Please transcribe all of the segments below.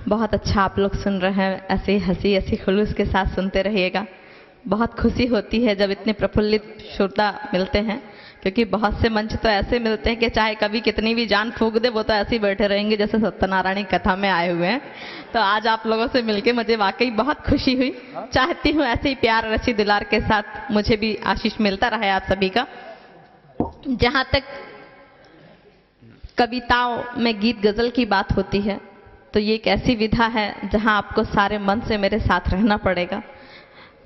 बहुत अच्छा आप लोग सुन रहे हैं, ऐसे ही हंसी हंसी खुलूस के साथ सुनते रहिएगा। बहुत खुशी होती है जब इतने प्रफुल्लित श्रोता मिलते हैं, क्योंकि बहुत से मंच तो ऐसे मिलते हैं कि चाहे कभी कितनी भी जान फूंक दे वो तो ऐसे ही बैठे रहेंगे जैसे सत्यनारायण की कथा में आए हुए हैं। तो आज आप लोगों से मिलके मुझे वाकई बहुत खुशी हुई। चाहती हूँ ऐसे ही प्यार रसी दुलार के साथ मुझे भी आशीष मिलता रहे आप सभी का। जहाँ तक कविताओं में गीत गजल की बात होती है तो ये एक ऐसी विधा है जहाँ आपको सारे मन से मेरे साथ रहना पड़ेगा।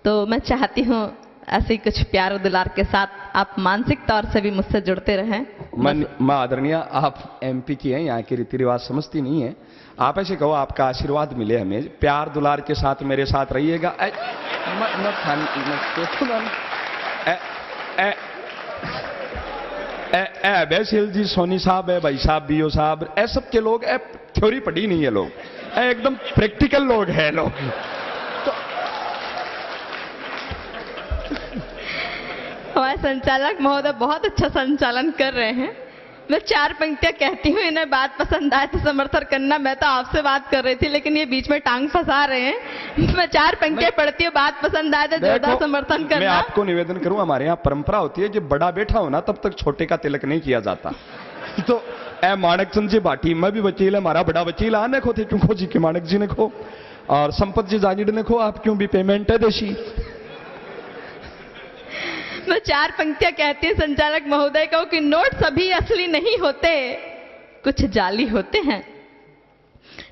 तो मैं चाहती हूँ ऐसे ही कुछ प्यार दुलार के साथ आप मानसिक तौर से भी मुझसे जुड़ते रहें। माँ आदरणीय, आप एमपी की हैं, यहाँ के रीति रिवाज समझती नहीं है। आप ऐसे कहो आपका आशीर्वाद मिले हमें, प्यार दुलार के साथ मेरे साथ रहिएगा। बैसिल जी, सोनी साहब है, भाई साहब, बीओ साहब, ऐ सब के लोग थ्योरी पढ़ी नहीं है लोग, एकदम प्रैक्टिकल लोग हैं लोग। हमारे संचालक महोदय बहुत अच्छा संचालन कर रहे हैं। मैं 4 पंक्तियां कहती हूँ, इन्हें बात पसंद आए तो समर्थन करना। मैं तो आपसे बात कर रही थी लेकिन ये बीच में टांग फंसा रहे हैं। मैं 4 पंक्तियां पढ़ती हूँ, बात पसंद आए तो जोरदार समर्थन करना। मैं आपको निवेदन करूं, हमारे यहाँ परंपरा होती है कि बड़ा बैठा हो ना तब तक छोटे का तिलक नहीं किया जाता। तो ए माणक चंद जी भाटी, मैं भी वकील है, हमारा बड़ा वकील आने को थे, क्यों जी के माणक जी ने खो और संपत जी जागीर ने खो, आप क्यों भी पेमेंट है देशी। मैं 4 पंक्तियां कहती हूँ संचालक महोदय को कि नोट सभी असली नहीं होते, कुछ जाली होते हैं।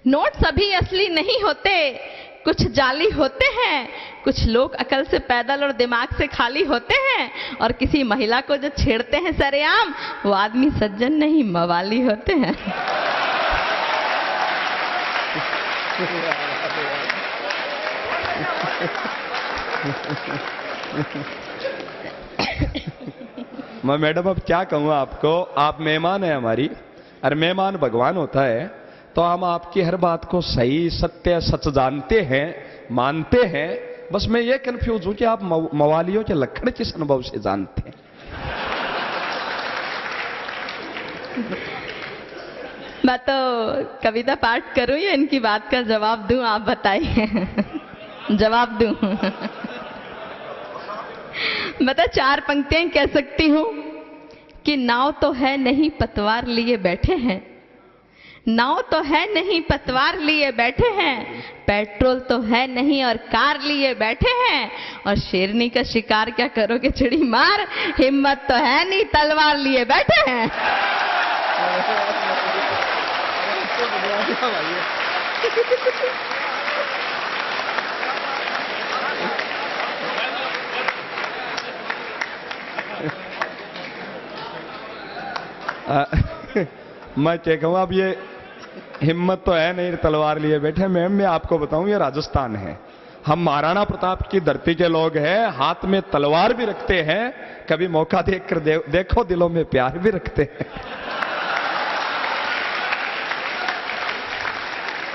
नोट सभी असली नहीं होते, कुछ जाली होते हैं। कुछ लोग अकल से पैदल और दिमाग से खाली होते हैं, और किसी महिला को जो छेड़ते हैं सरेआम वो आदमी सज्जन नहीं मवाली होते हैं। मैं मैडम अब क्या कहूँ आपको, आप मेहमान है हमारी, और मेहमान भगवान होता है। तो हम आपकी हर बात को सही सत्य सच जानते हैं, मानते हैं। बस मैं ये कंफ्यूज हूं कि आप मवालियों के लक्षण किस अनुभव से जानते हैं। मैं तो कविता पाठ करूं या इनकी बात का जवाब दूं, आप बताइए। जवाब दूं। मैं तो 4 पंक्तियां कह सकती हूं कि नाव तो है नहीं पतवार लिए बैठे हैं, नाव तो है नहीं पतवार लिए बैठे हैं, पेट्रोल तो है नहीं और कार लिए बैठे हैं, और शेरनी का शिकार क्या करोगे चिड़ी मार, हिम्मत तो है नहीं तलवार लिए बैठे हैं। मैं क्या कहूँ, अब ये हिम्मत तो है नहीं तलवार लिए बैठे। मैम मैं आपको बताऊं, ये राजस्थान है, हम महाराणा प्रताप की धरती के लोग हैं, हाथ में तलवार भी रखते हैं, कभी मौका देखकर देखो दिलों में प्यार भी रखते हैं।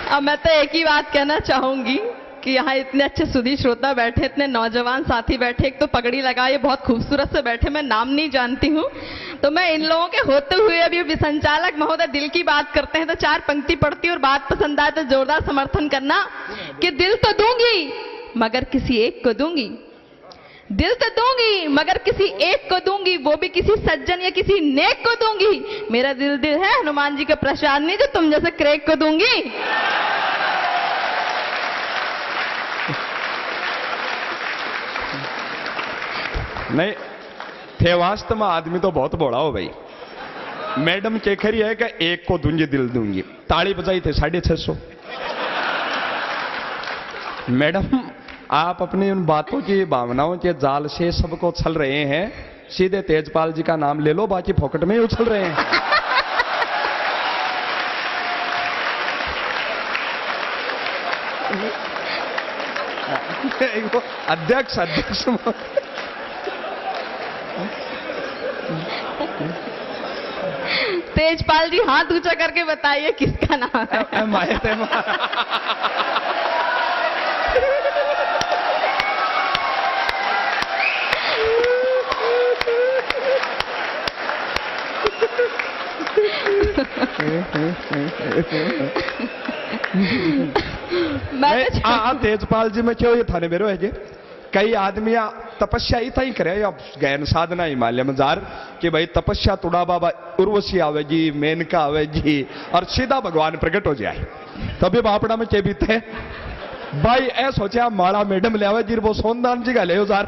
अब मैं तो एक ही बात कहना चाहूंगी कि यहाँ इतने अच्छे सुधी श्रोता बैठे, इतने नौजवान साथी बैठे, एक तो पगड़ी लगाए बहुत खूबसूरत से बैठे, मैं नाम नहीं जानती हूँ। तो मैं इन लोगों के होते हुए अभी संचालक महोदय दिल की बात करते हैं तो 4 पंक्ति पढ़ती और बात पसंद आए तो जोरदार समर्थन करना कि दिल तो दूंगी मगर किसी एक को दूंगी, दिल तो दूंगी मगर किसी एक को दूंगी, वो भी किसी सज्जन या किसी नेक को दूंगी। मेरा दिल है हनुमान जी का प्रसाद नहीं जो तुम जैसे क्रेक को दूंगी। नहीं थे वास्तव में आदमी तो बहुत बड़ा हो भाई। मैडम के खरी है कि एक को दूंगी दिल दूंगी, ताली बजाई थे 650। मैडम आप अपनी उन बातों की भावनाओं के जाल से सबको छल रहे हैं। सीधे तेजपाल जी का नाम ले लो, बाकी फोकट में ही उछल रहे हैं। अध्यक्ष तेजपाल जी हाथ ऊंचा करके बताइए किसका नाम है। मैं तेजपाल जी में क्यों ये थाने मेरो है जी कई आदमी तपस्या इतना ही करे या गैन साधना हिमालय में जार कि भाई तपस्या तुड़ा बाबा उर्वशी आवेगी मेनका आवेगी और सीधा भगवान प्रकट हो जाए तभी बापड़ा में के बीते भाई ऐ सोचा माला मैडम ले आवे जी वो सोनदान जी का ले जार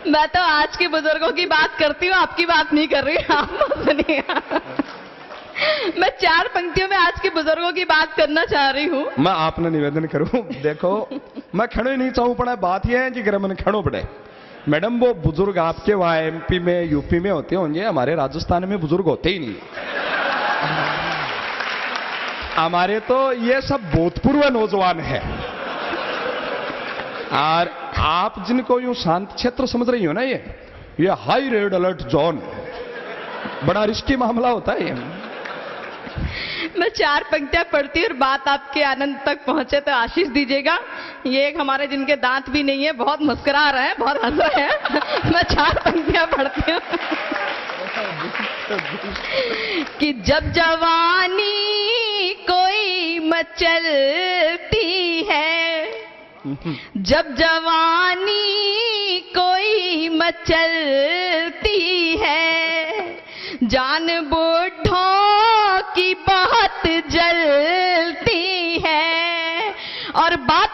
मैं तो आज के बुजुर्गों की बात करती हूँ, आपकी बात नहीं कर रही। आप सुनिए, मैं 4 पंक्तियों में आज के बुजुर्गों की बात करना चाह रही हूँ। मैं आपने निवेदन करूं, देखो मैं खड़ो ही नहीं चाहूं पड़ा, बात यह है कि घर मन खड़ो पड़े। मैडम वो बुजुर्ग आपके वहां एमपी में यूपी में होते होंगे, हमारे राजस्थान में बुजुर्ग होते ही नहीं। हमारे तो ये सब भूतपूर्व नौजवान है। और आप जिनको यूं शांत क्षेत्र समझ रही हो ना, ये हाई रेड अलर्ट जोन, बड़ा रिस्की मामला होता है ये। मैं 4 पंक्तियां पढ़ती हूँ और बात आपके आनंद तक पहुंचे तो आशीष दीजिएगा। ये एक हमारे जिनके दांत भी नहीं है, बहुत मुस्कुरा रहे हैं, बहुत हंस रहे हैं। मैं 4 पंक्तियां पढ़ती हूँ कि जब जवानी कोई मचलती है, जब जवानी कोई मचलती है, जान बूढ़ों की बहुत जलती है और बात